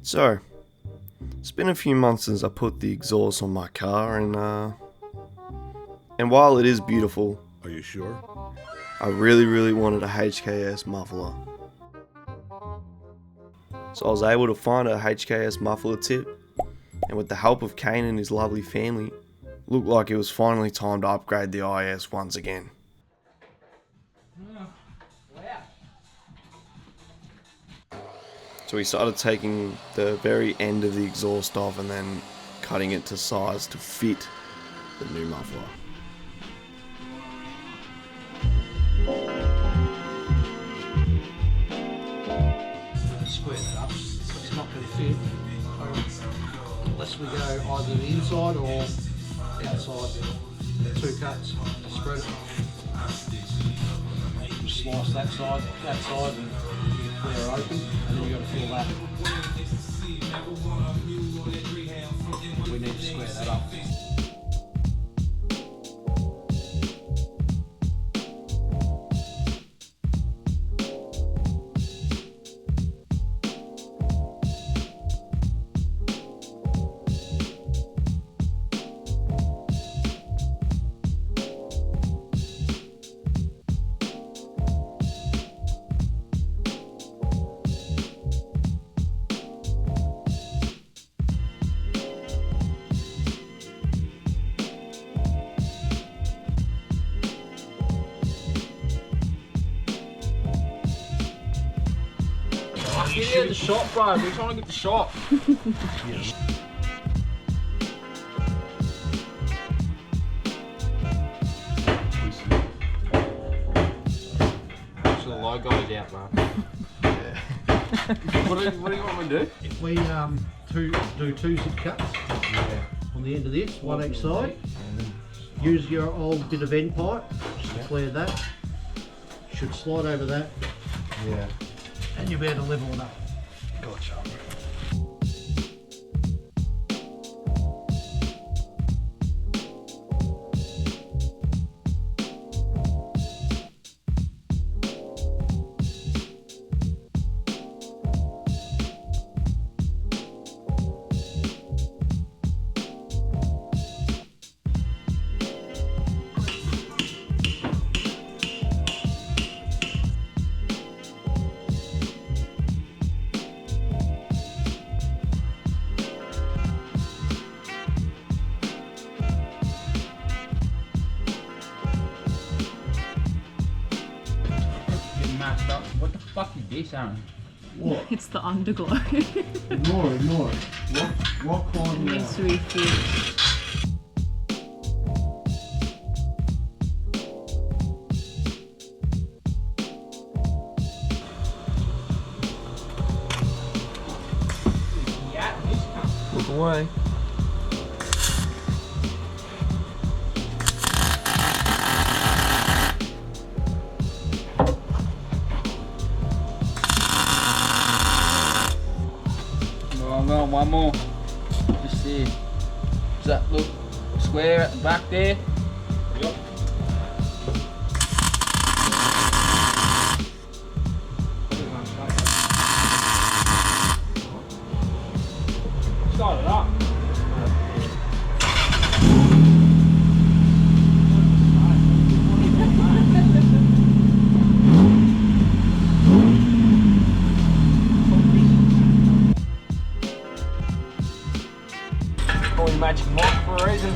So, it's been a few months since I put the exhaust on my car, and while it is beautiful, Are you sure? I really wanted a HKS muffler. So I was able to find a HKS muffler tip, and with the help of Kane and his lovely family, looked like it was finally time to upgrade the IS once again. So we started taking the very end of the exhaust off and then cutting it to size to fit the new muffler. Square that up. It's not going to fit unless we go either the inside or outside. 2 cuts to spread it. Just slice that side, and you clear open, and then you got to fill that. We need to square that up. Yeah, the shop, bro. We're trying to get the shop. So the logo is out, bro. Yeah. What do you want me to do? If we do 2 zip cuts on the end of this, one each side. Use your old bit of end pipe just to clear that. Should slide over that. Yeah. And you'll be able to level it up. Gotcha. Up. What the fuck is this, Aaron? What? It's the underglow. Ignore it. What kind Mystery fish. Look away. One more. Just there. Does that look square at the back there? Yep. Start it up. Matching mic for a reason.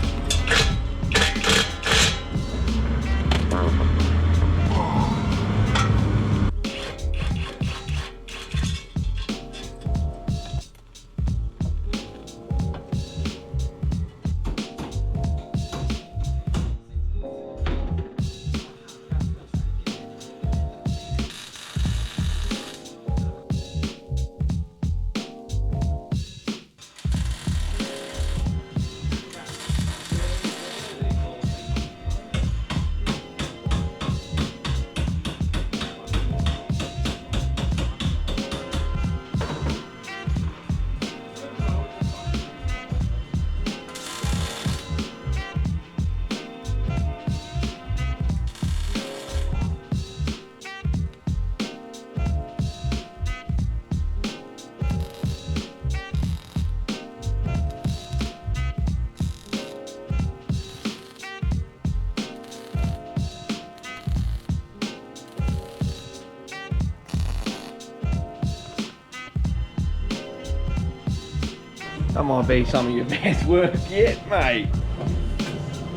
That might be some of your best work yet, mate.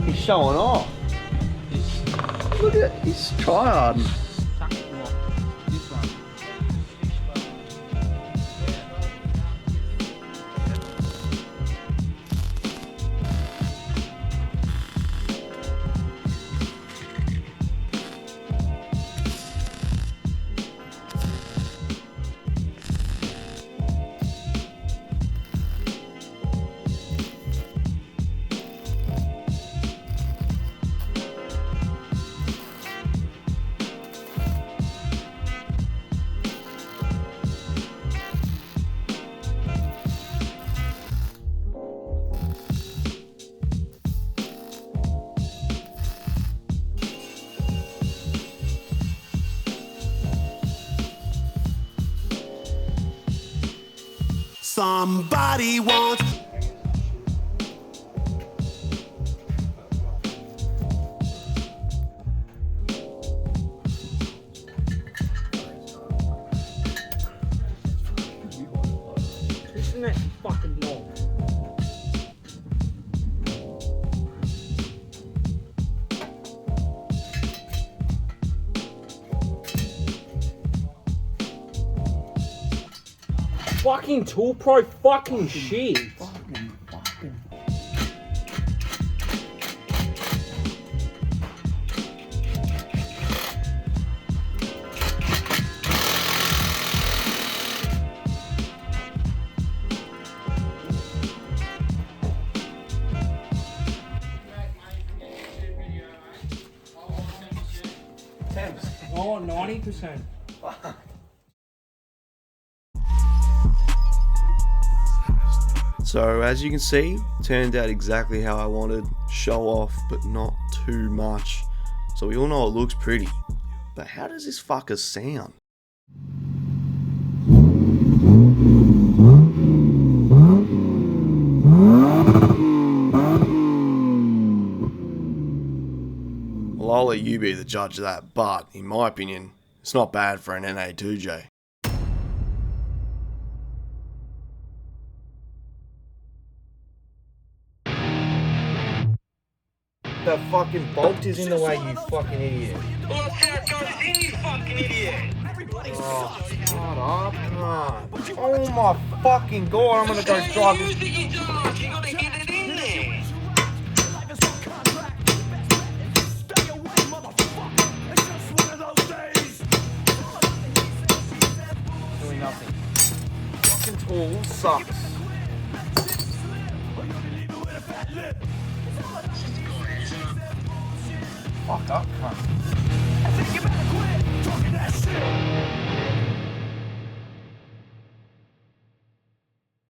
He's showing off. Look at he's tryhard. This one. Somebody wants. Isn't that fucking long? Fucking Tool Pro fucking shit. Fucking. Oh, 90%. So as you can see, turned out exactly how I wanted. Show off, but not too much. So we all know it looks pretty. But how does this fucker sound? Well, I'll let you be the judge of that, but in my opinion, it's not bad for an NA2J. The fucking bolt is in the way, you fucking idiot. Well, that goes in, you fucking idiot. Oh, shut up, cunt. Oh my fucking god, I'm gonna go drive this. You gotta get it in there. Doing nothing. Fucking tool sucks. Fuck up, cunt.